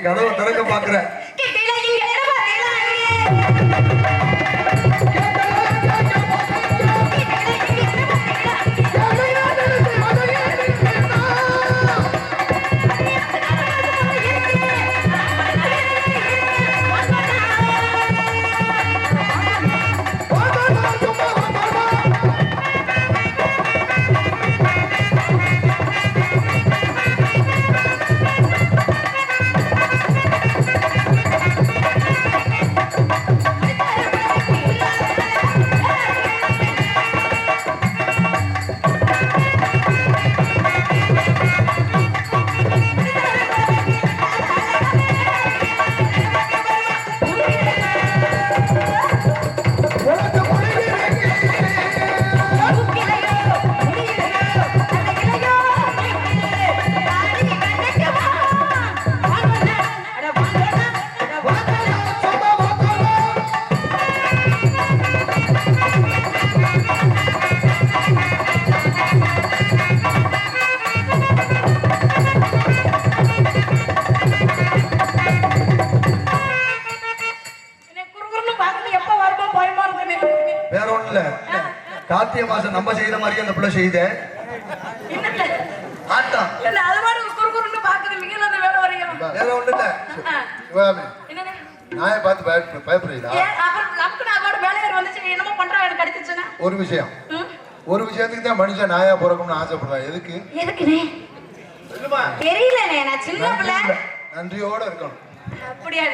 கதவை திறக்க பாக்குறேன். கார்த்திகை மாசம் நம்ம செய்யற மாதிரி அந்த பிள்ளை செய்த ஆட்டம் வேற ஒண்ணு இல்ல. நாயை பார்த்து பயப்படுறீங்களா? ஒரு விஷயம், ஒரு விஷயத்துக்கு தான் மனுஷன் நாயா பிறக்கணும்னு ஆசைப்படுறான். எதுக்கு? தெரியல, நான் சின்ன பிள்ளை. நன்றியோட இருக்கணும். அப்படியா?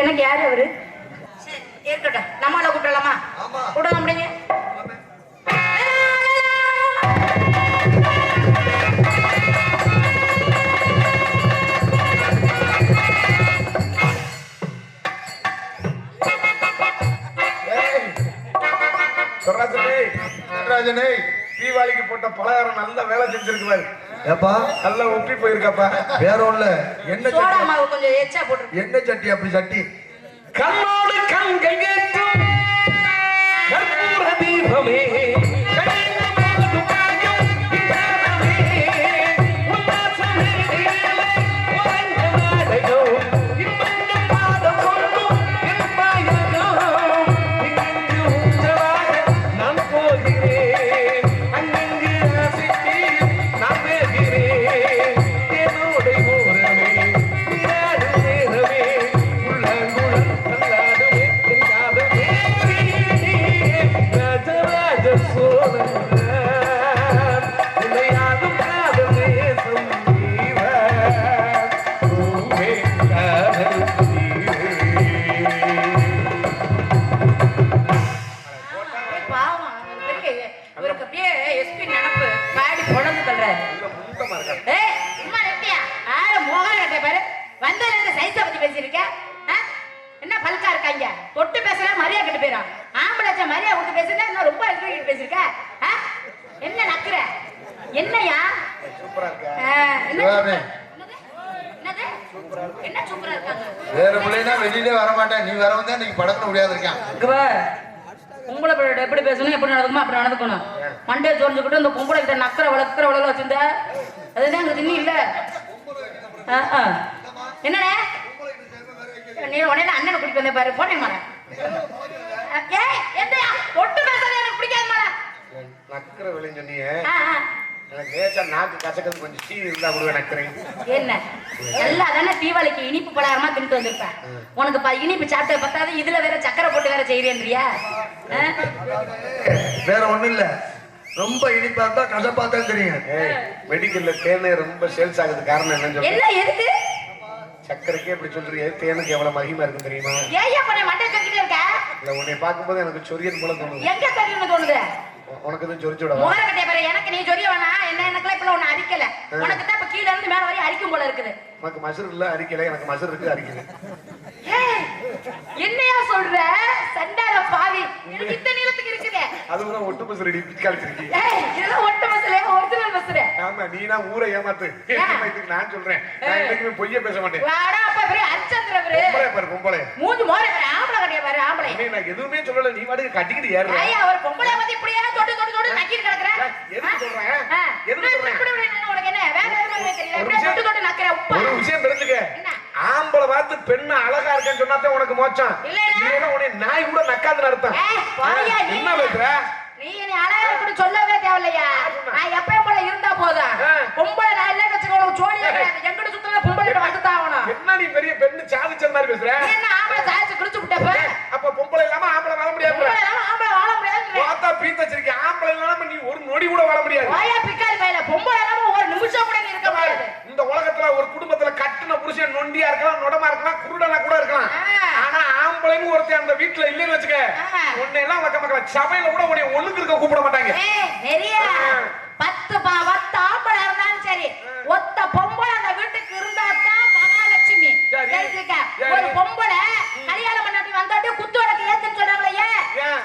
எனக்கு யாரு அவரு? சரி, இருக்கட்டும். நம்மள கூப்பிடலாமா? ஆமா. கூப்பிடலாம் முடியுங்க. ராஜனே தீபாவளிக்கு போட்ட பலகாரம் நல்ல வேலை செஞ்சிருக்குவாரு. ஏப்பா நல்லா ஒப்பி போயிருக்காப்பா. வேற ஒண்ணுல என்ன சோடா சட்டி மாவு கொஞ்சம் எச்சா போட்டுருக்கு. என்ன சட்டி அப்படி சட்டி கண்ணோடு கண்கள் ஏற்றும் கற்பூர தீபமே பாவம் இவருக்கு அப்படியே எஸ்பி நினப்பு பாடி பொழந்து தள்ளுறாரு. ஏய், சும்மா நிறுத்தியா? மோகன் கட்டை பாரு. வந்ததுல இருந்து சைஸ பத்தி பேசியிருக்க. என்ன பல்கா இருக்காங்க? தொட்டு பேசுற மரியாதை கெட்டு போயிடும். ஆம்பளை மரியாதை கொடுத்து பேசுனா இன்னும் ரொம்ப எதிர்க்கிட்டு பேசியிருக்க. என்ன நக்குற? என்னையா? என்ன சிவாமி. என்னது? என்ன சூப்பரா இருக்காங்க? வேற பிள்ளைனா வெளியிலே வர மாட்டேன். நீ வரவும் தான் இன்னைக்கு படக்கணும் முடியாது இருக்கான். பொம்பளை பிள்ளை எப்படி பேசணும், எப்படி நடக்குமோ அப்படி நடந்துக்கணும். மண்டே தோறிஞ்சுக்கிட்டு இந்த பொம்பளை கிட்ட நக்கிற வளர்க்குற வச்சிருந்த அதுதான் அங்க தின்னி இல்ல. என்னடா நீ உடனே அண்ணனை கூட்டிட்டு வந்த பாரு. போனேன் மாற. ஏய், எந்தையா ஒட்டு பேசுறது எனக்கு பிடிக்காது மாற. நக்கிற விளையும் சொன்னீங்க. எனக்கு லேசா நாக்கு கசக்கிறது கொஞ்சம் சீ இருந்தா கூட நக்கிறேன். என்ன நல்லா தானே தீபாவளிக்கு இனிப்பு பலகாரமா தின்ட்டு வந்திருப்பேன். உனக்கு இனிப்பு சாப்பிட்ட பத்தாது இதுல வேற சக்கரை போட்டு வேற செய்யறியா? வேற ஒண்ணும் இல்ல. ரொம்ப இனிப்பா இருந்தா கசப்பா தான் தெரியும். மெடிக்கல்ல தேனே ரொம்ப சேல்ஸ் ஆகுது. காரணம் என்னன்னு என்ன எதுக்கு? சக்கரைக்கே இப்படி சொல்றீங்க. தேனுக்கு எவ்வளவு மகிமா இருக்கு தெரியுமா? ஏய்யா பண்ண மண்டை கட்டிட்டு இருக்க? இல்ல உன்னை பார்க்கும்போது எனக்கு சொரியன் போல தோணுது. எங்க தெரியும்னு தோணுது? உனக்கு தான் சொரிச்சு விட மோர கட்டை பாரு. எனக்கு நீ சொரிய வேணா. எனக்குலாம் இப்ப ஒண்ணு அரிக்கல. உனக்கு தான் இப்ப கீழ இருந்து மேல வரையும் அரிக்கும் போல இருக்குது. உனக்கு மசர் இல்ல அரிக்கல, எனக்கு மசர் இருக்கு அரிக்குது. ஏய், என்னையா சொல்ற? சண்டால பாவி. எனக்கு இந்த நீளத்துக்கு இருக்குது. அதுவும் ஒட்டு பஸ் ரெடி பிக்காலிச்சிருக்கீ. ஏய், இதெல்லாம் ஒட்ட மசலே ஒரிஜினல் மசலே. ஆமா, நீனா ஊரை ஏமாத்து. இதுக்கு நான் சொல்றேன். நான் என்னைக்குமே பொய்யே பேச மாட்டேன். வாடா அப்பா பெரிய அச்சந்திர பாரு. பொம்பளை பாரு பொம்பளை. மூஞ்சி மோர பாரு. ஆம்பளை கட்டிய பாரு ஆம்பளை. நான் எதுவுமே சொல்லல. நீ வாட்டுக்கு கட்டிக்கிட்டு ஏறுற. ஐயா அவர் பொம்பளை பத்தி இப்படியே தொட்டு தொட்டு தொட்டு நக்கிட்டு கிடக்குற. எதுக்கு சொல்றேன்? எதுக்கு சொல்றேன்? இப்படி உனக்கு என்ன வேற எதுவும் தெரியல. அப்படியே தொட்டு தொட்டு நக்கற உப்பா. ஒரு விஷயம் தெரிஞ்சுக்க. என்ன? ஆம்பளை பார்த்து பெண்ணு அழகா இருக்கேன்னு சொன்னாதான் உனக்கு மோச்சம். இல்லைன்னா உன்னை நாய் கூட நக்காதுன்னு அர்த்தம். போயா நீ. என்ன பேசுற? நீ அழகா இருக்கணும் சொல்லவே தேவையில்லையா? நான் எப்பயும் போல இருந்தா போதும். பொம்பளை நான் இல்லைன்னு வச்சுக்கோ உனக்கு சோழியே கிடையாது. எங்கிட்ட சுத்தல பொம்பளை வந்துதான் ஆகணும். என்ன நீ பெரிய பெண்ணு சாதிச்ச மாதிரி பேசுற? என்ன ஆம்பளை சாதிச்சு கிழிச்சு விட்டப்ப? அப்ப பொம்பளை இல்லாம ஆம்பளை வாழ முடியாது. பொம்பளை இல்லாம ஆம்பளை வாழ முடியாது. பார்த்தா பீத்த வச்சிருக்க. ஆம்பளை இல்லாம நீ ஒரு நொடி கூட வாழ முடியாது. வாயா பிக்காரி பையல. பொம்பளை இல்லாம ஒரு நிமிஷம் கூட நீ இருக்க முடியாது. இந்த உலகத்துல ஒரு குடும்பத்துல கட்டுன புருஷன் நொண்டியா இருக்கலாம், நொடமா இருக்கலாம், குருடனா கூட இருக்கலாம். ஆனா ஆம்பளைன்னு ஒருத்தன் அந்த வீட்டுல இல்லைன்னு வச்சுக்க, உன்னை எல்லாம் வக்க மக்கள சபையில கூட உன்னை ஒண்ணுக்கு இருக்க கூப்பிட மாட்டாங்க. நிறைய 10 ஆம்பளை இருந்தாலும் சரி, ஒத்த பொம்பளை அந்த வீட்டுக்கு இருந்தா தான் மகாலட்சுமி. தெரிஞ்சுக்க. ஒரு பொம்பளை கல்யாணம் பண்ணி வந்தாட்டி குத்து விளக்கு ஏத்துன்னு சொல்றாங்களே,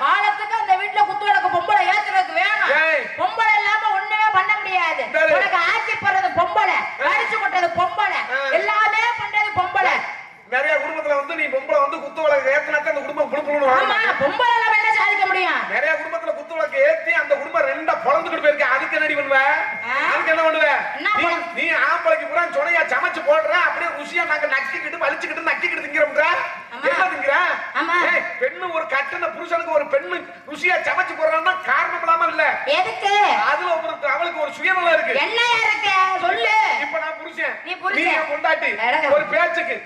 காலத்துக்கு அந்த வீட்டுல குத்து விளக்கு பொம்பளை ஏத்துறதுக்கு வேணும். பொம்பளை இல்லாம ஒண்ணுமே பண்ண முடியாது. உனக்கு ஆட்சி போடுறது பொம்பளை, அடிச்சு கொட்டது பொம்பளை, எல்லாமே பண்றது பொம்பளை. நிறைய குடும்பத்துல வந்து நீ பொம்பளை வந்து குத்து விளக்கு ஏத்துனாத்தான் அந்த குடும்பம் புழுப்புழுன்னு வாழும். பொம்பளை எல்லாம் என்ன சாதிக்க முடியும்? நிறைய குடும்பத்துல குத்து விளக்கு ஏத்தி அந்த குடும்பம் ரெண்டா பொழந்துக்கிட்டு போயிருக்க. அதுக்கு என்னடி பண்ணுவ? அதுக்கு என்ன பண்ணுவ? நீ ஆம்பளைக்கு பூரா சொனையா சமைச்சு போடுற. அப்படியே ருசியா நாங்க நக்கிக்கிட்டு வலிச்சுக்கிட்டு நக்கிக்கிட்டு திங்கிறோம்ன்ற. என்ன திங்கிற? பெண்ணு ஒரு கட்டுன புருஷனுக்கு ஒரு பெண்ணு ருசியா சமைச்சு போடுறான்னா காரணம் இல்லாம இல்ல. எதுக்கு? அதுல அவளுக்கு ஒரு சுயநலம் இருக்கு. என்ன இருக்கு சொல்லு. இப்ப நான் புருஷன், நீ புருஷன் கொண்டாட்டி ஒரு பேச்சுக்கு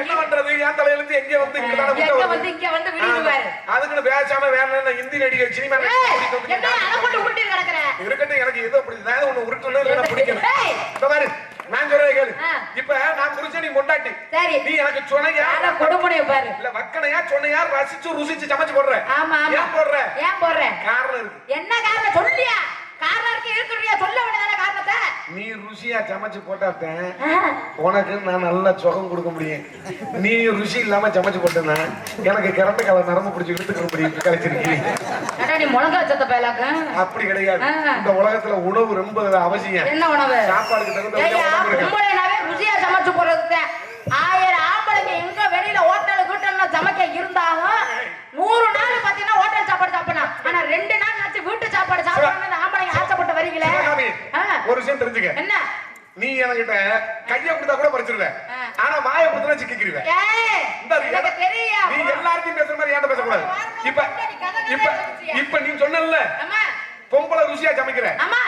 என்ன பண்றது? என் தலையிலிருந்து எங்க வந்து இங்க வந்து விடுவாரு. அதுக்குன்னு பேசாம வேற இந்தி நடிகர் சினிமா இருக்கட்டும். எனக்கு எது அப்படி ஒண்ணு உருட்டணும் இல்லைன்னா பிடிக்கல. நான் சொல்றேன் கேளு. இப்ப நான் புருஷன், நீ பொண்டாட்டி சரி நீ எனக்கு சொன்னையா அத கொடுமுடிய பாரு இல்ல வக்கனையா சொன்னையா ரசிச்சு ருசிச்சு சமைச்சு போடுற ஆமா ஆமா ஏன் போடுற ஏன் போடுற காரணம் இருக்கு என்ன காரணம் சொல்லியா காரணம் இருக்கு இருக்குறியா சொல்ல வேண்டியதான காரணத்தை நீ ருசியா சமைச்சு போட்டாத்தேன் உனக்கு நான் நல்லா சுகம் கொடுக்க முடியும் நீ ருசி இல்லாம சமைச்சு போட்டேன்னா எனக்கு கரண்ட் கால நரம்பு பிடிச்சி இழுத்துக்க முடியும் கலைச்சிருக்கீங்க நீ முழங்க வச்சத பயலாக்க அப்படி கிடையாது இந்த உலகத்துல உணவு ரொம்ப அவசியம் என்ன உணவு சாப்பாடுக்கு தகுந்த ஏய்யா உணவு இருக்கு உம்மளைனாவே ருசியா சமைச்சு போறது 1000 ஆம்பளைங்க எங்க வெளியில ஹோட்டல் வீட்டுல சமைக்க இருந்தாலும் 100 நாள் பாத்தீங்கன்னா ஹோட்டல் சாப்பாடு சாப்பிடலாம் ஆனா 2 நாள் ஆச்சு வீட்டு சாப்பாடு சாப்பிடணும்னு ஆம்பளைங்க ஆசைப்பட்டு வரீங்களே ஒரு விஷயம் தெரிஞ்சுக்க என்ன நீ என்கிட்ட கைய கொடுத்தா கூட பறிச்சிருவ ஆனா வாயை கொடுத்தா சிக்கிக்கிருவ எனக்கு தெரியா நீ எல்லார்த்தையும் பேசுற மாதிரி ஏன்ட்ட பேசக்கூடாது இப்ப இப்ப இப்ப நீ சொன்னல பொம்பளை ருசியா சமைக்கிற ஆமா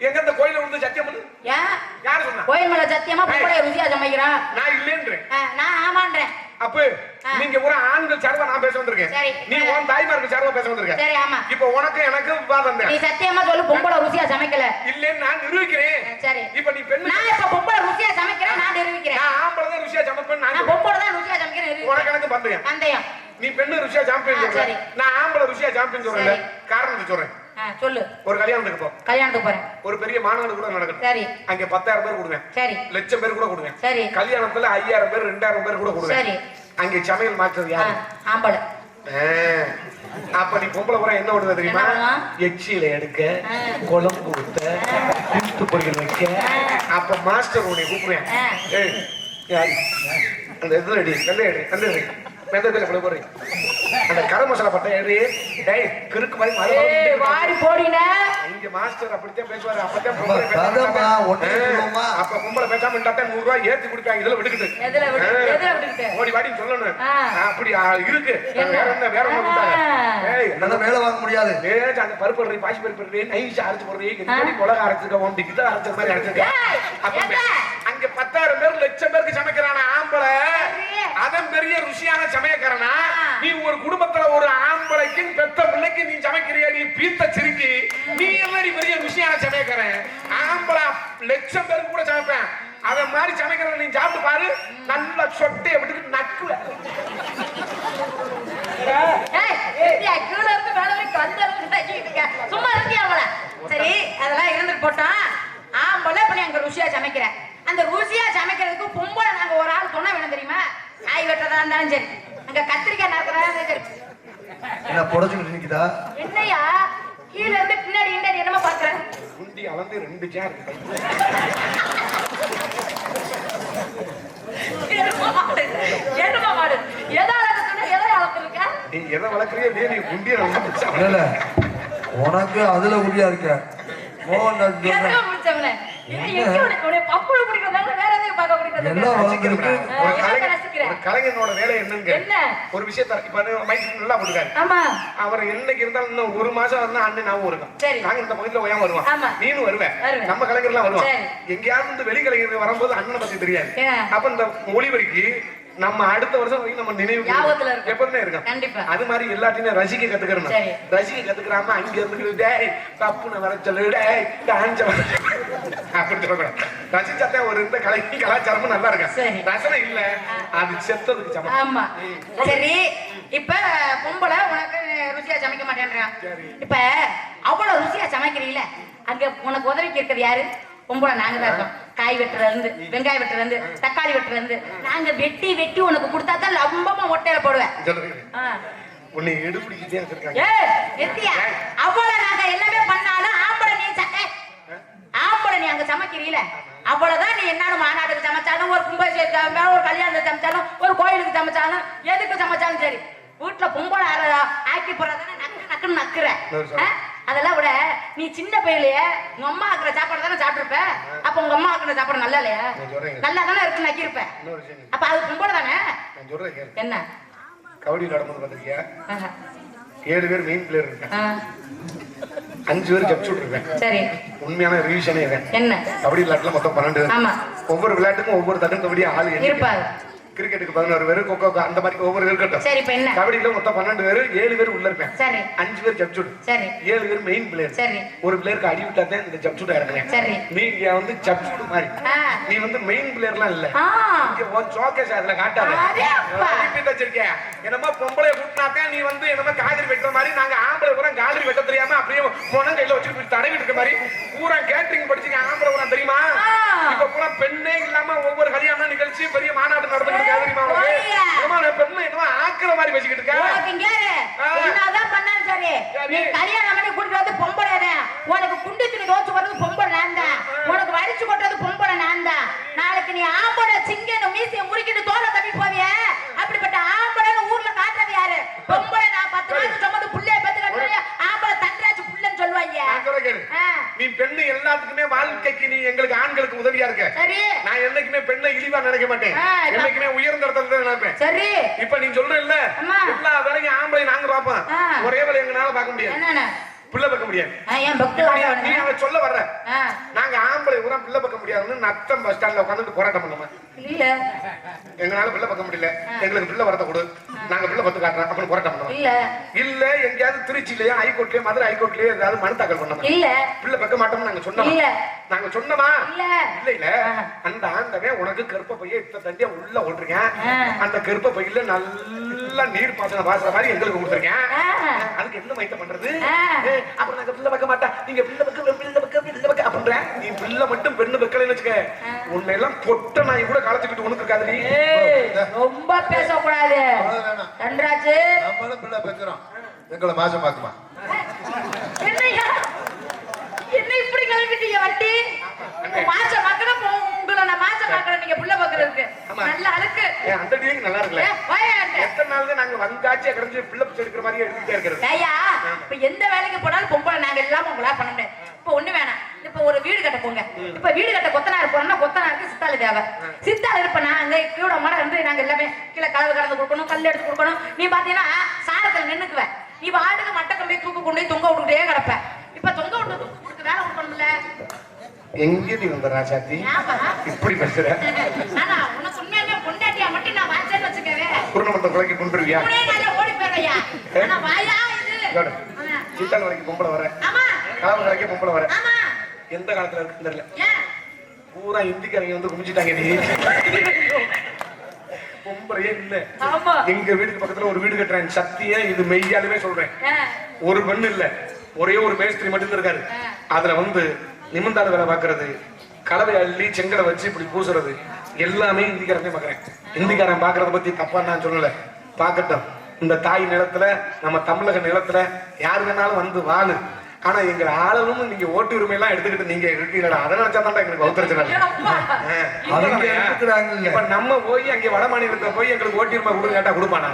எங்க இந்த கோயில வந்து சத்தியம் பண்ணு யாரு சொன்னா கோயில் மேல சத்தியமா பொம்பளை ருசியா சமைக்கிறான் நான் இல்லன்றேன் நான் ஆமான்றேன் அப்ப நீங்க ஒரு ஆண்கள் சார்பா நான் பேச வந்திருக்கேன் நீ உன் தாய்மாருக்கு சார்பா பேச வந்திருக்க சரி ஆமா இப்ப உனக்கு எனக்கு விவாதம் நீ சத்தியமா சொல்லு பொம்பளை ருசியா சமைக்கல இல்லன்னு நான் நிரூபிக்கிறேன் சரி இப்ப நீ பெண் நான் இப்ப பொம்பளை ருசியா சமைக்கிறேன் நான் நிரூபிக்கிறேன் நான் ஆம்பளை தான் ருசியா சமைப்பேன் நான் பொம்பளை தான் ருசியா சமைக்கிறேன் உனக்கு எனக்கு பந்தயம் பந்தயம் நீ பெண்ணு ருசியா சாம்பியன் சொல்ற நான் ஆம்பளை ருசியா சாம்பியன் சொல்றேன் காரணத்தை சொல்றேன் சொல்லு ஒரு கல்யாணத்துக்கு போ கல்யாணத்துக்கு போறேன் ஒரு பெரிய மாநாடு கூட நடக்கும் சரி அங்க 10000 பேர் கொடுங்க சரி லட்சம் பேர் கூட கொடுங்க சரி கல்யாணத்துல 5000 பேர் 2000 பேர் கூட கொடுங்க சரி அங்க சமையல் மாற்றது யாரு ஆம்பளை அப்ப நீ பொம்பளை பூரா என்ன பண்ணுவ தெரியுமா எச்சியில எடுக்க குழம்பு ஊத்த கூட்டு பொரியல் வைக்க அப்ப மாஸ்டர் உன்னை கூப்பிடுறேன் அந்த இது ரெடி அந்த மெதத்துல போட போறேன் அந்த கரம் மசாலா பட்டை ஏறி டேய் கிறுக்கு மாதிரி ஏய் வாரி போடினா இங்க மாஸ்டர் அப்படியே பேசுவாரு அப்பதான் பொம்பளை பேசாம அப்ப பொம்பளை பேசாம இருந்தா 100 ரூபாய் ஏத்தி கொடுப்பாங்க இதெல்லாம் விட்டுக்கிட்டு எதுல விட்டுக்கிட்டு ஓடி வாடி சொல்லணும் அப்படி இருக்கு வேற என்ன கொடுத்தாங்க ஏய் என்னால மேல வாங்க முடியாது ஏய் அந்த பருப்பு ரெடி பாசி பருப்பு ரெடி நைஸ் அரைச்சு போடுறீங்க கிட்ட மிளகா அரைச்சுக்க ஓம் டிக்கிட்ட அரைச்ச மாதிரி அரைச்சுக்க அப்ப அங்க 10000 பேர் லட்சம் பேருக்கு சமைக்கறானே ஆம்பளை அதன் பெரிய ருசியான சமையக்காரனா நீ ஒரு குடும்பத்துல ஒரு ஆம்பளைக்கு பெத்த பிள்ளைக்கு நீ சமைக்கிறியா நீ பீத்த சிரிக்கி நீ எப்படி பெரிய ருசியான சமையக்காரன் ஆம்பளை லட்சம் பேருக்கு கூட சமைப்பேன் அத மாதிரி சமைக்கிற நீ சாப்பிட்டு பாரு நல்ல சொட்டைய விட்டுட்டு நக்குவ கீழ இருந்து மேல வரைக்கும் அந்த அளவுக்கு சும்மா இருக்கியாமல சரி அதெல்லாம் இருந்துட்டு போட்டோம் ஆம்பளை இப்ப நீ அங்க ருசியா சமைக்கிற அந்த ருசியா சமைக்கிறதுக்கு பொம்பளை நாங்க ஒரு ஆள் துணை வேணும் தெரியுமா காய் வெட்டுறதா இருந்தாலும் சரி அங்க கத்திரிக்காய் நறுக்கிறதா இருந்தாலும் சரி என்ன புடச்சுக்கிட்டு நிக்குதா என்னையா கீழ இருந்து பின்னாடி என்னமா பாக்குற குண்டி அளந்து 2 சேர் என்னமா மாடு எதை அளக்குறீங்க எதை அளக்குறீங்க நீ எதை வளர்க்கறியே நீ குண்டிய இல்ல உனக்கு அதுல உரியா இருக்க மோகன் கலைஞனோட வேலை என்னங்க ஒரு விஷயத்த இப்ப மைண்ட் நல்லா போட்டுக்காரு அவர் என்னைக்கு இருந்தாலும் இன்னும் 1 மாசம் இருந்தா அண்ணன் நாவும் இருக்கும் நாங்க இந்த பகுதியில ஓயாம வருவோம் நீனும் வருவேன் நம்ம கலைஞர் எல்லாம் வருவோம் எங்கேயாவது வெளி கலைஞர் வரும்போது அண்ணனை பத்தி தெரியாது அப்ப இந்த மொழிவரிக்கு நம்ம அடுத்த வருஷம் வரைக்கும் நம்ம நினைவு எப்பவுமே இருக்கும் அது மாதிரி எல்லாத்தையும் ரசிக்க கத்துக்கணும் ரசிக்க கத்துக்கிறாம அங்க இருந்து டேய் தப்புன்னு வர சொல்லு டேய் டான்ஸ் அப்படி சொல்லக்கூடாது ரசிச்சாத்தான் ஒரு இந்த கலாச்சாரமும் நல்லா இருக்கும் ரசனை இல்ல அது செத்ததுக்கு சமம் ஆமா சரி இப்ப பொம்பளை உனக்கு ருசியா சமைக்க மாட்டேன்றான் இப்ப அவ்வளவு ருசியா சமைக்கிறீங்கள அங்க உனக்கு உதவிக்கு இருக்கிறது யாரு பொம்பளை நாங்க தான் இருக்கோம் காய் வெட்டுறதுல இருந்து வெங்காயம் வெட்டுறதுல இருந்து தக்காளி வெட்டுறதுல இருந்து நாங்க வெட்டி வெட்டி உனக்கு கொடுத்தா தான் லம்பமா மொட்டையில போடுவேன் உன்னை எடுப்பிடிக்கிட்டே வச்சிருக்காங்க அவ்வளவு நாங்க எல்லாமே பண்ணாலும் ஆம்பளை நீ அங்க சமைக்கிறீல அவ்வளவுதான் நீ என்ன மாநாட்டுக்கு சமைச்சாலும் ஒரு கும்பாபிஷேகம் ஒரு கல்யாணத்துக்கு சமைச்சாலும் ஒரு கோயிலுக்கு சமைச்சாலும் எதுக்கு சமைச்சாலும் சரி வீட்டுல பொம்பளை ஆக்கி போறதானே நக்கு நக்குன்னு நக்குற அதெல்லாம் விட நீ சின்ன பையிலைய உங்க அம்மா ஆக்குற சாப்பாடு தானே சாப்பிட்டுருப்ப அப்ப உங்க அம்மா ஆக்குற சாப்பாடு நல்லா இல்லையா நல்லா தானே இருக்கு நக்கிருப்ப அப்ப அது பொம்பளை தானே என்ன கபடி விளையாடும் பாத்திருக்கியா 7 பேர் மெயின் பிளேயர் இருக்காங்க 5 பேர் ஜப்சூட் இருக்கேன் சரி உண்மையான ரிவிஷனே என்ன கபடி விளையாட்டுல மொத்தம் 12 ஆமா ஒவ்வொரு விளையாட்டுக்கும் ஒவ்வொரு தகுந்தபடியா ஆளு இருப்பாரு கிரிக்கெட்டுக்கு 11 பேரு, கொக்கோ அந்த மாதிரி ஒவ்வொரு இருக்கட்டும். சரி, இப்ப என்ன? கபடியில மொத்தம் 12 பேரு, 7 பேர் உள்ள இருப்பேன். சரி. 5 பேர் ஜம்ப் ஷூட். சரி. 7 பேர் மெயின் பிளேயர். சரி. ஒரு பிளேயருக்கு அடி விட்டா தான் இந்த ஜம்ப் ஷூட் இறங்குறேன். சரி. நீங்க வந்து ஜம்ப் ஷூட் மாதிரி. நீ வந்து மெயின் பிளேயர்லாம் இல்ல. இங்க ஒரு ஜோக்கேஸ் அதுல காட்டாத. ரிப்பீட் வச்சிருக்கேன். என்னமா பொம்பளை கூட்டினாதான் நீ வந்து என்னமா காதரி வெட்டுற மாதிரி, நாங்க ஆம்பளை பூரா காதரி வெட்ட தெரியாம அப்படியே முனம் கையில வச்சு தடவிட்டு இருக்க மாதிரி பூரா கேட்டரிங் படிச்சுக்க ஆம்பளை பூரா தெரியுமா? இப்ப பூரா பெண்ணே இல்லாம ஒவ்வொரு கல்யாண நிகழ்ச்சி பெரிய மாநாடு நடந்துட்டு தெரியுமா? பெண்ணு என்னமா ஆக்குற மாதிரி பேசிக்கிட்டு இருக்கா? என்னதான் பண்ணாலும் சரி, நீ கல்யாணம் பண்ணி கூட்டிட்டு வந்து பொம்பளை, உனக்கு குண்டி துணி தோச்சு வர்றது பொம்பளை நான் தான், உனக்கு வரிச்சு கொட்டுறது பொம்பளை நான் தான். நாளைக்கு நீ ஆம்பளை சிங்கன்னு மீசிய முறுக்கிட்டு தோலை தட்டி போவிய, அப்படிப்பட்ட ஆம்பளைன்னு ஊர்ல காட்டுறது யாரு? பொம்பளை. நான் 10 மாசம் சுமந்து புள்ளைய பத்து கட்டுறிய ஆம்பளை தன்ராஜ் புள்ளன்னு சொல்லுவாங்க. நீ பெண்ணு எல்லாத்துக்குமே வாழ்க்கைக்கு நீ எங்களுக்கு ஆண்களுக்கு உதவியா இருக்க. சரி. நான் என்னைக்குமே பெண்ணை இழிவா நினைக்க மாட்டேன், என்னைக்குமே உயர்ந்த இடத்துல தான் நினைப்பேன். சரி. இப்ப நீ சொல்ற இல்ல, எல்லா வேலையும் ஆம்பளை நாங்க பாப்போம், ஒரே வேலை எங்கனால பார்க்க முடியாது, பிள்ளை பார்க்க முடியாது. நீ அவ சொல்ல வர்ற நாங்க ஆம்பளை ஊரா பிள்ளை பார்க்க முடியாதுன்னு நத்தம் பஸ் ஸ்டாண்ட்ல உட்காந்துட்டு போராட்டம் பண்ணுமா? இல்ல, எங்களால பிள்ளை பார்க்க முடியல, எங்களுக்கு பிள்ளை வரத கொடு, நாங்க பிள்ளை பத்து காட்டுறோம் அப்படின்னு போராட்டம் பண்ணுவோம். இல்ல எங்கேயாவது திருச்சிலயோ ஹைகோர்ட்லயோ மதுரை ஹைகோர்ட்லயோ ஏதாவது மனு தாக்கல் பண்ணோமா? இல்ல, பிள்ளை பார்க்க மாட்டோம்னு நாங்க சொன்னோமா? நாங்க சொன்னோமா? இல்ல இல்ல. அந்த ஆண்டவன் உனக்கு கருப்ப பைய இத்த தண்டியா உள்ள ஓட்டுருக்கேன், அந்த கருப்ப பையில நல்லா நீர் பாசன வாசுற மாதிரி எங்களுக்கு கொடுத்துருக்கேன். அதுக்கு என்ன மைத்த பண்றது? அப்புறம் நாங்க பிள்ளை பார்க்க மாட்டா, நீங்க பிள்ளை பக்க அப்படின்ற நீ பிள்ளை மட்டும் பெண்ணு வைக்கலன்னு வச்சுக்க, உன்னை எல்லாம் பொட்ட நாய் கூட காலத்துக்கிட்டு உனக்கு இருக்காது. நீ ரொம்ப பேசக்கூடாது தன்ராஜ். நம்மளும் பிள்ளை பெக்கிறோம், எங்களை மாசம் பாக்குமா? என்னையா என்ன இப்படி கிளம்பிட்டீங்க வண்டி? மாச மக்களும் உங்களை நான் மாச மக்கள் நீங்க புள்ள பாக்குறதுக்கு நல்ல அழுக்கு. அந்த டிவிக்கு நல்லா இருக்குல்ல? எத்தனை நாள் தான் நாங்க வந்தாச்சு கிடந்து பிள்ளை எடுக்கிற மாதிரி எடுத்துட்டே இருக்கிறது. ஐயா, இப்ப எந்த வேலைக்கு போனாலும் பொம்பளை நாங்க எல்லாம் உங்களா பண்ண முடியாது. இப்ப ஒண்ணு வேணாம், இப்ப ஒரு வீடு கட்ட போங்க. இப்ப வீடு கட்ட கொத்தனார் போறோம்னா கொத்தனாருக்கு சித்தாள் தேவை. சித்தாள் இருப்ப நாங்க கீழ மரம் வந்து நாங்க எல்லாமே கீழே கலவு கலந்து கொடுக்கணும், கல் எடுத்து கொடுக்கணும். நீ பாத்தீங்கன்னா சாரத்துல நின்னுக்குவ, நீ வாட்டுக்கு மட்டை கம்பி தூக்கு கொண்டு போய் தொங்க விட்டுக்கிட்டே கிடப்ப. இப்ப தொங்க விட்டு கொடுத்து வேலை கொடுக்கணும்ல. எங்க நீ வந்த ராசாத்தி இப்படி பேசுற? ஆனா உனக்கு உண்மையாவே பொண்டாட்டியா மட்டும் நான் வாச்சேன்னு வச்சுக்கவே குருணமத்த குலைக்கு கொண்டுருவியா? ஓடி போறியா? ஆனா வாயா இது சித்தாள் வரைக்கும் பொம்பளை வர, கலவு வரைக்கும் பொம்பளை வர. எந்த காலத்துல இருக்கு தெரியல, பூரா இந்திக்காரங்க வந்து குமிச்சிட்டாங்க. நீ பொம்பளையே இல்ல. எங்க வீட்டுக்கு பக்கத்துல ஒரு வீடு கட்டுறேன், சத்திய இது மெய்யாலுமே சொல்றேன், ஒரு பெண்ணு இல்ல, ஒரே ஒரு மேஸ்திரி மட்டும் இருக்காரு. அதுல வந்து நிமிந்தாடு வேலை பாக்குறது, கலவை அள்ளி செங்கலை வச்சு இப்படி பூசுறது எல்லாமே இந்திக்காரனே பாக்குறேன். இந்திக்காரன் பாக்குறத பத்தி தப்பா நான் சொல்லல, பாக்கட்டும். இந்த தாய் நிலத்துல நம்ம தமிழக நிலத்துல யாரு வேணாலும் வந்து வாழு, ஆனா எங்க ஆளும் நீங்க ஓட்டு உரிமை எல்லாம் எடுத்துக்கிட்டு நீங்க இருக்கீங்களா, அதை நினைச்சாதான் எங்களுக்கு ஒத்துழைச்சு. இப்ப நம்ம போய் அங்க வட மாநிலத்துல போய் எங்களுக்கு ஓட்டு உரிமை கொடுக்க கேட்டா கொடுப்பானா?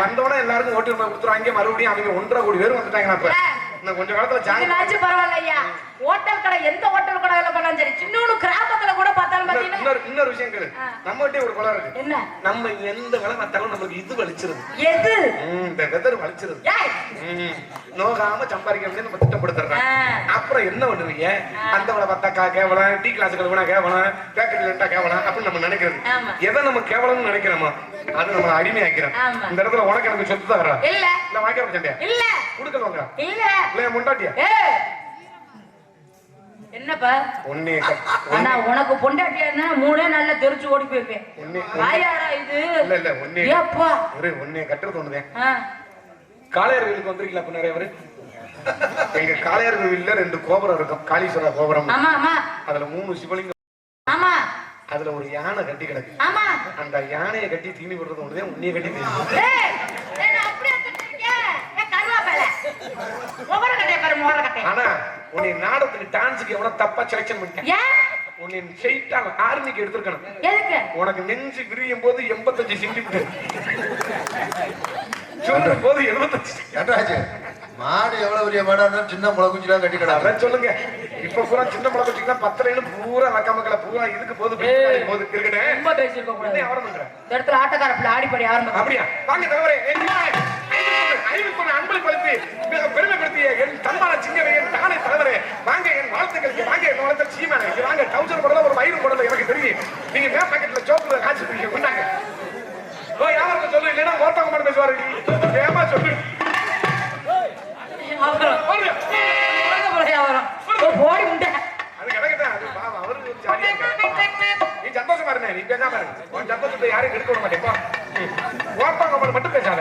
வந்தோட எல்லாருக்கும் ஓட்டு உரிமை கொடுத்துருவாங்க, மறுபடியும் அவங்க 1.5 கோடி பேர் வந்துட்டாங்க. இப்ப இன்னும் கொஞ்ச காலத்துல சார்ஜ் பரவாயில்லையா? ஹோட்டல் கடை எந்த ஹோட்டல் கடையில பண்ணாலும் சரி, சின்ன கிராமத்துல கூட பார்த்தாலும் பாத்தீங்கன்னா இன்னொரு விஷயம் கேளு, நம்மகிட்ட ஒரு குளம் இருக்கு. என்ன? நம்ம எந்த வேலை பார்த்தாலும் நமக்கு இது வலிச்சிருது. எது? இந்த வெதர் வலிச்சிருது. நோகாம சம்பாதிக்க முடியாது நம்ம திட்டப்படுத்துறோம். அப்புறம் என்ன பண்ணுவீங்க? அந்த வேலை பார்த்தா கேவலம், டீ கிளாஸ் கழுவுனா கேவலம், பேக்கரியில் இருந்தா கேவலம் அப்படின்னு நம்ம நினைக்கிறது. எதை நம்ம கேவலம்னு நினைக்கிறோமோ அது நம்ம அடிமையாக்கிறோம். இந்த இடத்துல உனக்கு எனக்கு சொத்து தான் வரும். இல்ல இல்ல வாங்கிற சண்டையா? இல்ல கொடுக்கலவாங்க. இல்ல இல்ல முண்டாட்டியா? என்னப்பா அண்ணா உனக்கு பொண்டாட்டியா மூணே நாள்ல தெரிச்சு ஓடி போயிருப்பேன். இது இல்ல இல்ல ஒன்னே ஒன்னே கட்டுறது ஒண்ணுதான். காளையார் கோயிலுக்கு வந்திருக்கீங்களா? அப்ப நிறைய பேரு எங்க காளையார் கோவில்ல 2 கோபுரம் இருக்கும், காளீஸ்வரர் கோபுரம். அதுல 3 சிவலிங்கம். ஆமா, அதுல ஒரு யானை கட்டி கிடக்கு. ஆமா, அந்த யானையை கட்டி தீனி விடுறது ஒண்ணுதான், உன்னைய கட்டி ஆனா உன்னை நாடத்துக்கு டான்ஸுக்கு எவ்வளவு தப்பா செலக்ஷன் பண்ணிட்டேன். உன்னை ஸ்ட்ரைட்டா ஆர்மிக்கு எடுத்துக்கணும். உனக்கு நெஞ்சு விரியும் போது 85 சென்டிமீட்டர், சொல்லும் போது 75. மாடு எவ்வளவு பெரிய மாடா இருந்தாலும் சின்ன முளை குஞ்சுலாம் கட்டி கிடக்கு. சொல்லுங்க, இப்ப பூரா சின்ன முளை குஞ்சுனா 10 பூரா வக்க மக்கள பூரா இதுக்கு போது போது இருக்கட்டே. ரொம்ப பேசிருக்க கூடாது. அவர பண்ற இந்த இடத்துல ஆட்டக்கார பிள்ளை ஆடிப்படி ஆரம்பம். அப்படியே வாங்க தவறே ஐந்து பண்ண அன்பளி பழுத்து பெருமைப்படுத்திய என் தன்மான சிங்கவே, என் தானே தலைவரே, வாங்க என் வாழ்த்துக்களுக்கு, வாங்க என் வாழ்த்த சீமானே, வாங்க டவுசர் போடல, ஒரு வயிறு போடல எனக்கு தெரியும். நீங்க மே பாக்கெட்ல சோப்புல காய்ச்சி குடிக்க கொண்டாங்க. ஓட்டங்க மட்டும் பேசுவாரு ஏமா சொல்லு போடி உண்டை அது கிடக்கட்டும் அது பாவம் அவருக்கு ஒரு ஜாலியா இருக்கு நீ சந்தோஷமா இருந்தே நீ பேசாம இருக்கு உன் சந்தோஷத்தை யாரையும் எடுக்க விட மாட்டேன் ஓட்டங்க மட்டும் பேசாத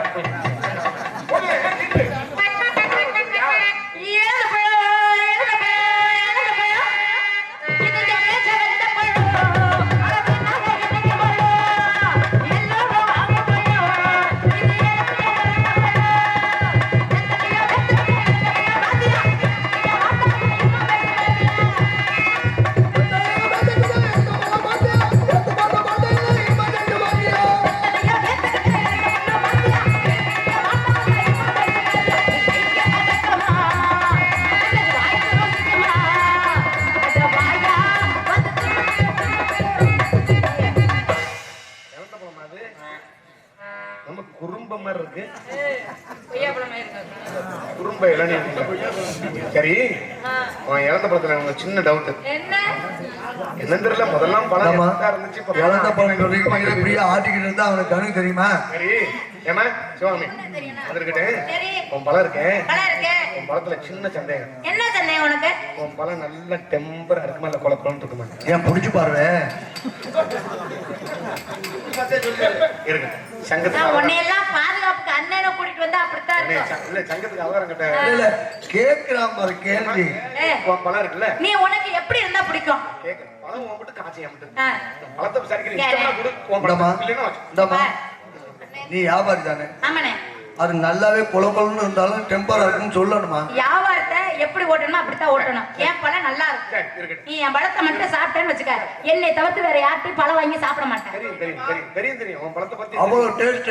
குறும்ப இளநீ சரி இழந்த பழத்துல சின்ன டவுட் என்னன்னு தெரியல முதல்லாம் பழம் இருந்துச்சு இழந்த பழம் இப்படியே ஆட்டிக்கிட்டு இருந்தா அவனுக்கு கணக்கு தெரியுமா சரி ஏமா சிவாமி அதற்கிட்ட உன் பழம் இருக்கேன் உன் பழத்துல சின்ன சந்தேகம் என்ன சந்தேகம் உனக்கு உன் பழம் நல்ல டெம்பரா இருக்குமா இல்ல குழப்பம்னு இருக்குமா ஏன் புடிச்சு பாருவே இருக்கு சங்கத்துல உன்னையெல்லாம் பாதுகாப்புக்கு அண்ணனை கூட்டிட்டு வந்தா அப்படித்தான் இருக்கும் இல்ல சங்கத்துக்கு அவகாரம் கிட்ட இல்ல கேக்குறான் பாரு கேள்வி உன் பழம் இருக்குல்ல நீ உனக்கு எப்படி இருந்தா பிடிக்கும் கேக்குறேன் பழம் உன் மட்டும் காய்ச்சி பழத்தை விசாரிக்கிறேன் நீ வியாபாரி தானே ஆமாண்ணே அது நல்லாவே குழப்பம்னு இருந்தாலும் டெம்பரா இருக்குன்னு சொல்லணுமா வியாபாரத்தை எப்படி ஓட்டணுமோ அப்படித்தான் ஓட்டணும் என் பழம் நல்லா இருக்கு நீ என் பழத்தை மட்டும் சாப்பிட்டேன்னு வச்சுக்க என்னை தவிர்த்து வேற யார்ட்டையும் பழம் வாங்கி சாப்பிட மாட்டேன் தெரியும் உன் பழத்தை பத்தி அவ்வளவு டேஸ்ட்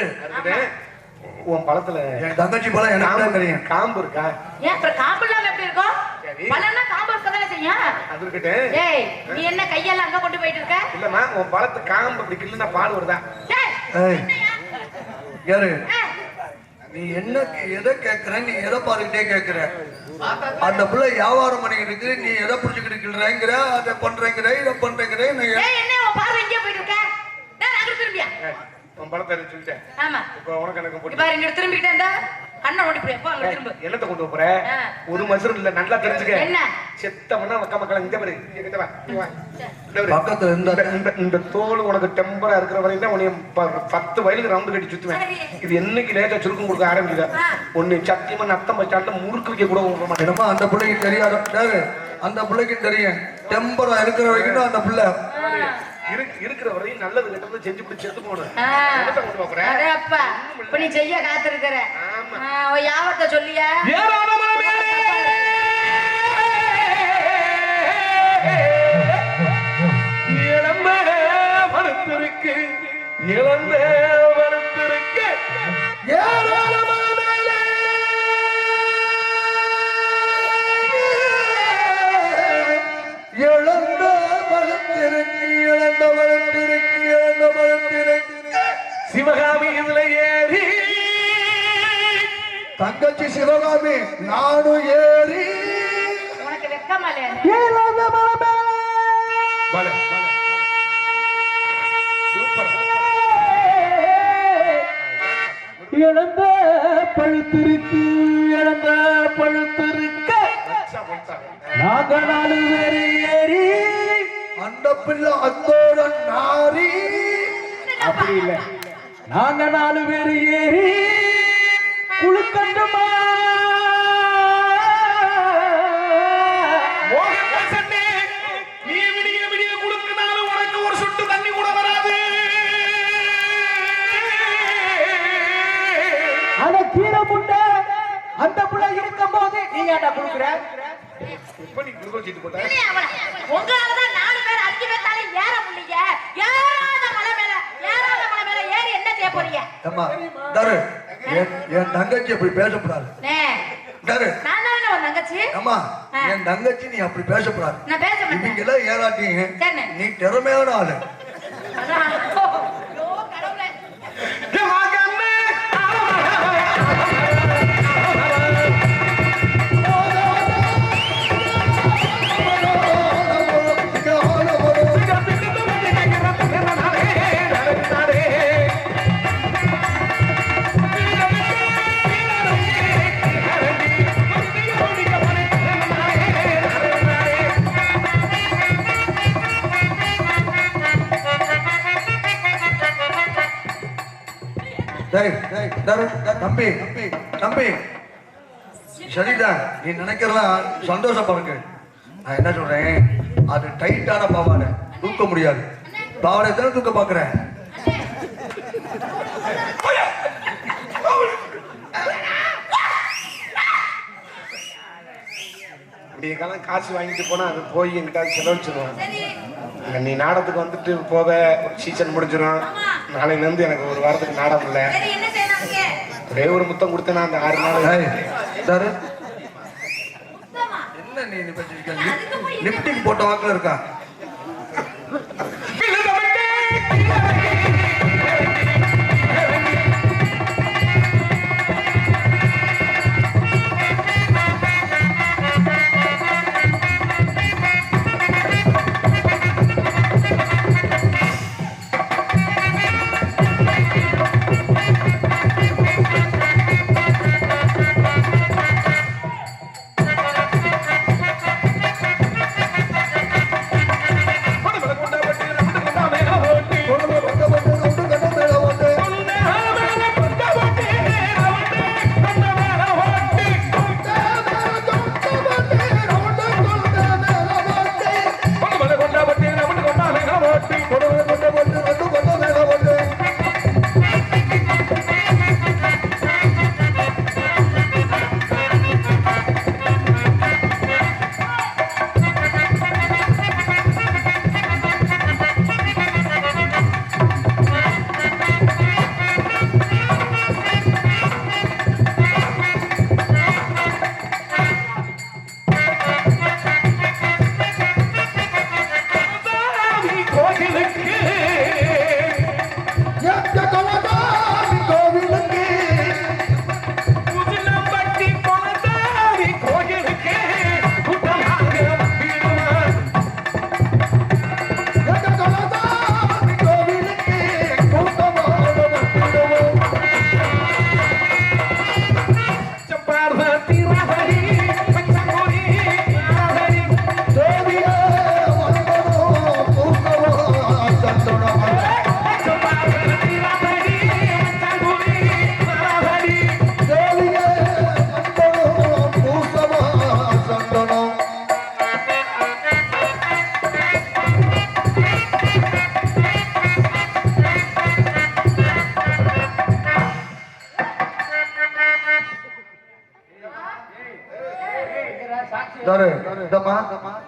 உன் பழத்துல என் தங்கச்சி பழம் எனக்கு தான் தெரியும் காம்பு இருக்கா ஏன் அப்புறம் காம்பு இல்லாம எப்படி இருக்கும் பழம்னா காம்பு இருக்கதானே செய்யும் அது இருக்கட்டும் ஏய் நீ என்ன கையெல்லாம் அங்க கொண்டு போயிட்டு இருக்க இல்லம்மா உன் பழத்து காம்பு அப்படி கிள்ளுனா பால் வருதா யாரு நீ என்ன எதை கேக்குற நீ எதை பாத்துக்கிட்டே கேக்குற அந்த பிள்ளை வியாபாரம் பண்ணிக்கிட்டு இருக்கு நீ எதை புடிச்சுக்கிட்டு இருக்கிறேங்கிற அதை பண்றேங்கிற இதை பண்றேங்கிற என்ன உன் பார்வை எங்கே போயிட்டு இருக்க நான் அங்க திரும்பியா உன் பழத்தை சொல்லிட்டேன் ஆமா இப்போ உனக்கு எனக்கு போட்டு பாரு இங்க திரும்பிட்டே இருந்தா கண்ணை ஓடி போய் எப்போ அங்க திரும்ப என்னத்தை கொண்டு போற ஒரு மசூர் இல்ல நல்லா தெரிஞ்சுக்க என்ன செத்தவனா வக்க மக்கள் இந்த பாரு இங்க வா பக்கத்துல இந்த தோல் உனக்கு டெம்பரா இருக்கிற வரையும் தான் உன்னை 10 வயலுக்கு ரவுண்டு கட்டி சுத்துவேன் இது என்னைக்கு லேட்டா சுருக்கம் கொடுக்க ஆரம்பிக்குது ஒன்னு சத்தியமா நத்தம் பச்சாட்ட முறுக்கு வைக்க கூட விட மாட்டேன் என்னமா அந்த பிள்ளைக்கு தெரியாது அந்த பிள்ளைக்கு தெரியும் டெம்பரா இருக்கிற வரைக்கும் அந்த பிள்ளை இருக்கிற வரையும் நல்லது கெட்டது செஞ்சு பிடிச்சி செத்து போகணும் இப்ப நீ செய்ய காத்திருக்கிற யாவத்தை சொல்லியா இளம்ப வளர்த்திருக்கு இளம்ப வளர்த்திருக்கு சிவகாமி இதுல ஏறி தங்கச்சி சிவகாமி நானும் ஏறி உனக்கு வெக்கமா இழந்த பழுத்திருக்கு இழந்த பழுத்திருக்க நாங்க 4 பேர் ஏறி அந்த பிள்ளை அத்தோட நாரி அப்படி இல்ல நாங்க 4 பேர் ஏறி குளுக்கண்டுமா நீ விடிய விடிய குடுக்கினாலும் உனக்கு ஒரு சொட்டு தண்ணி கூட வராது அத கீரை முண்டை அந்த பிள்ளை இருக்கும் போது நீ ஏன்டா குடுக்குற இப்ப நீ குளுக்கோஸ் சீட்டு போட்ட உங்களாலதான் 4 பேர் 5 பேர்த்தாலும் ஏற முடியல ஏறாத மலை மேல ஏறி என்ன செய்ய போறீங்க அம்மா தரு என் தங்கச்சி அப்படி பேசக்கூடாது தரு நான் தானே உன் தங்கச்சி அம்மா என் தங்கச்சி நீ அப்படி பேசக்கூடாது நான் பேச மாட்டேன் இவங்க எல்லாம் ஏறாட்டீங்க நீ திறமையான ஆளு கடவுளே டேய் தம்பி தம்பி சரிதான், நீ நினைக்கிறலாம் சந்தோஷப்படுங்க. நான் என்ன சொல்றேன், அது டைட்டான பாவாடை, தூக்க முடியாது. பாவாடை தானே தூக்க பாக்குறேன். அப்படியெல்லாம் காசு வாங்கிட்டு போனா அது போய் எங்கிட்ட செலவழிச்சிருவோம். நீ நாடகத்துக்கு வந்துட்டு போவ, சீசன் முடிஞ்சிடும். நாளையில இருந்து எனக்கு ஒரு வாரத்துக்கு நாடகம் இல்லை. ஒரே ஒரு முத்தம் கொடுத்தேன்னா அந்த 6 நாள் என்ன நீ லிப்டிக் போட்ட வாக்குல இருக்கா?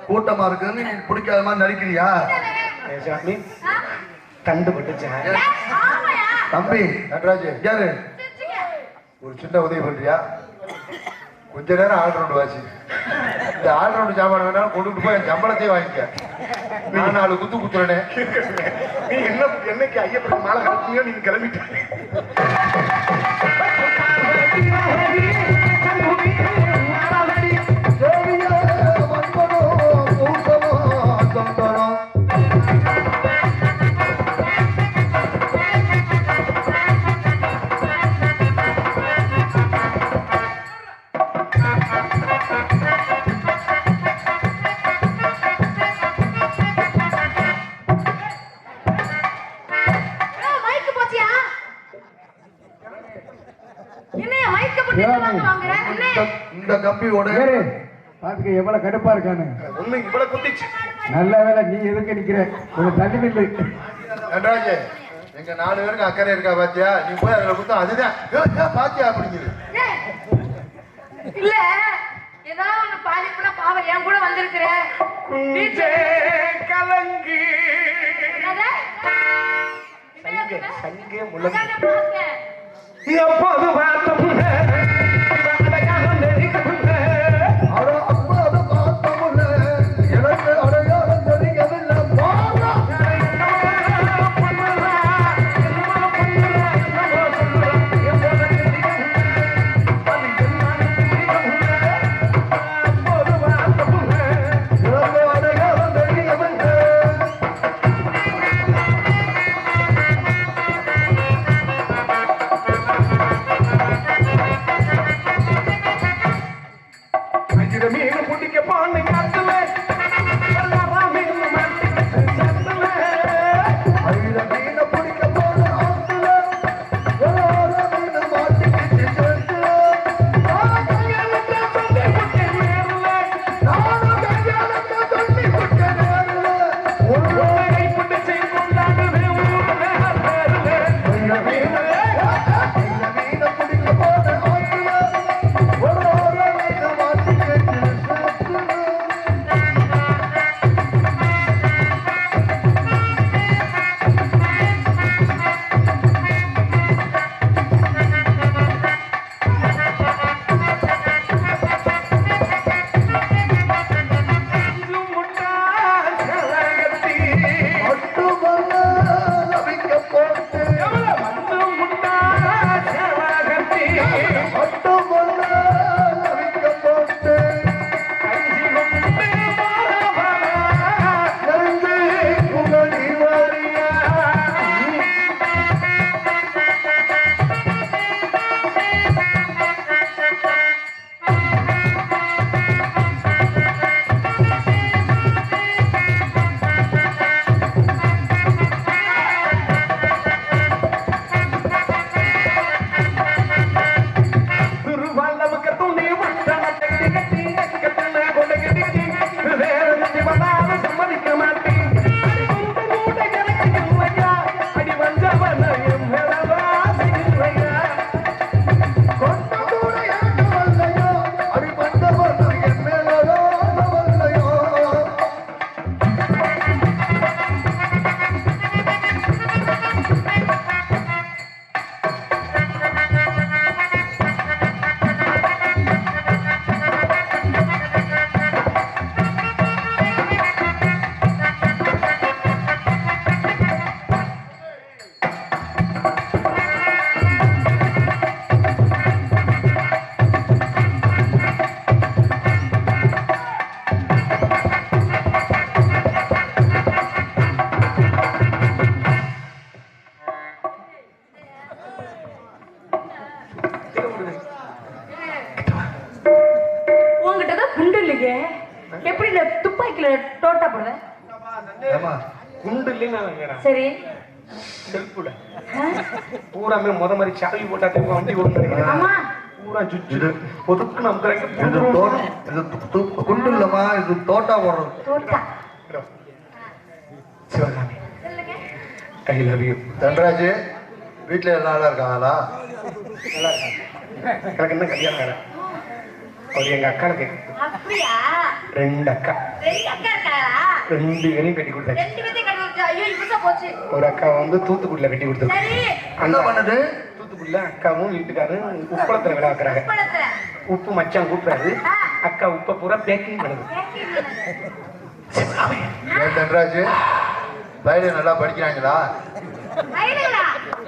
கூட்டமா இருக்குன்னு நீ பிடிக்காத மாதிரி நடிக்கிறியா? கண்டுபிடிச்சேன் தம்பி நடராஜ், யாரு ஒரு சின்ன உதவி பண்றியா? கொஞ்ச நேரம் ஆல்ரவுண்ட் வாசி. இந்த ஆல்ரவுண்ட் சாமான வேணாலும் கொண்டுட்டு போய் என் சம்பளத்தையும் வாங்கிக்க. நான் 4 குத்து குத்துறேனே. நீ என்னைக்கு ஐயப்பன் மாலை கலப்பீங்க, நீங்க கிளம்பிட்டீங்க. இந்த கம்பியோட பாத்துக்க எவ்வளவு கடுப்பா இருக்கானு. ஒண்ணு இவ்வளவு குத்திச்சு. நல்ல வேலை நீ எதுக்கு நிக்கிற, கொஞ்சம் தள்ளி நில்லு. நடராஜ், எங்க 4 பேருக்கு அக்கறை இருக்கா பாத்தியா? நீ போய் அதுல குத்தம் அதுதான் பாத்தியா அப்படிங்குது. இல்ல ஏதாவது ஒண்ணு பாதிப்புனா பாவம் என் கூட வந்திருக்கிற கலங்கி சங்கே எப்போது பார்த்தோம் எனக்கு அடையாளம் தெரியவில்லை. Thank you. கிலோ டோட்டா போடுவேன் ஏமா குண்டு இல்லைன்னு சரி செல்ஃபுல பூராமே முத மாதிரி சாவி போட்டா திரும்ப வண்டி ஓடுறது ஆமா பூரா சுச்சு பொதுக்கு நமக்கு இது குண்டு இல்லம்மா, இது தோட்டா போடுறது. தோட்டா சிவகாமி சொல்லுங்க ஐ லவ் யூ. தன்ராஜ் வீட்டுல எல்லாம் நல்லா இருக்காங்களா? நல்லா இருக்காங்க. எனக்கு என்ன கல்யாணம் வேலை அவர் எங்க அக்காவை கேட்க அப்படியா 2 அக்கா 2 அக்கா இருக்காரா 2 பேரையும் கட்டி கொடுத்தாச்சு. 2 பேத்தையும் கட்டி கொடுத்தா ஐயோ இப்ப போச்சு ஒரு அக்கா வந்து தூத்துக்குடியில கட்டி கொடுத்துருக்கு. சரி என்ன பண்ணுது? தூத்துக்குடியில அக்காவும் வீட்டுக்காரும் உப்பளத்துல விழா வைக்கிறாங்க. பழத்துல உப்பு மச்சான் கூப்பிடாரு, அக்கா உப்பை பூரா பேக்கிங் பண்ணுது. ஏன் தன்ராஜ் பையன் நல்லா படிக்கிறாங்களா? வயலுங்களா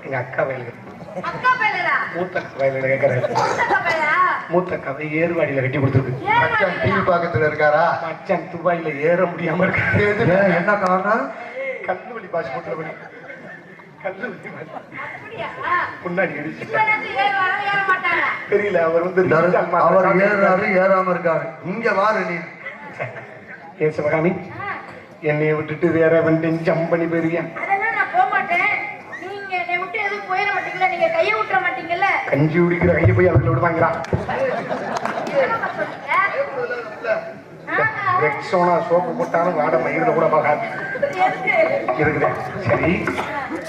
எங்க அக்கா வயலுக்கு அக்கா பையலா மூத்த அக்கா வயலுல கேட்கறாரு. அக்கா பையலா மூத்த அக்காவை ஏர்வாடியில கட்டி கொடுத்துருக்கு. மச்சான் டிவி பக்கத்துல இருக்காரா? மச்சான் துபாயில ஏற முடியாம இருக்கு. ஏன், என்ன காரணம்? கல்லுவலி பாஸ்போர்ட்ல படி கல்லுவலி அப்படியா முன்னாடி அடிச்சு இப்ப நேத்து ஏற மாட்டாங்க தெரியல. அவர் வந்து அவர் ஏறாரு ஏறாம இருக்காரு. இங்க வாரு நீ. ஏ சிவகாமி என்னைய விட்டுட்டு வேற வந்துட்டு ஜம்ப் பண்ணி போயிருவியா? அதெல்லாம் நான் போக மாட்டேன். நீங்க என்னை விட்டு எதுவும் போயிட மாட்டீங்களா? நீங்க கையை விட்டுற மாட்டீங்கல்ல? கஞ்சி குடிக்கிற கையை போய் அவர்களை விடுவாங்கிறான். என்னம்மா சொல்றீங்க? ரெக்ஸோனா சோப்பு போட்டாலும் வாட மயிரில கூட பார்க்காது எதுக்கு? இருக்குதே. சரி,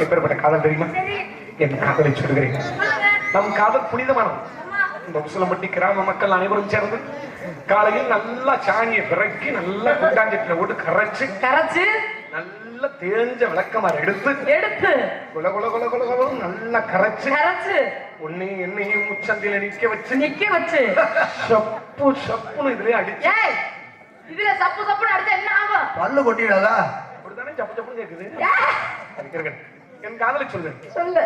எப்பேற்பட்ட காதல் தெரியுமா? சரி என் காதலை சொல்கிறேன். சொல்லுங்க. நம் காதல் புனிதமானது. அம்மா இந்த உசிலம்பட்டி கிராம மக்கள் அனைவரும் சேர்ந்து காலையில் நல்லா சாணியை பிறக்கி நல்லா குண்டாஞ்சட்டில போட்டு கரைச்சு நல்ல தேஞ்ச விளக்கமாறு எடுத்து குல குல குல குல குல நல்லா கரைச்சு உன்னையும் என்னையும் முச்சந்தில நிக்க வச்சு சப்பு சப்புன்னு இதுலயே அடிச்சு ஏய் இதுல சப்பு சப்புன்னு அடிச்சா என்ன ஆகும்? பல்லு கொட்டிடாதா? அப்படித்தானே சப்பு சப்புன்னு கேக்குது. ஏய், அதுக்கு இருக்கட்டும். என் காதலை சொல்லு. சொல்லு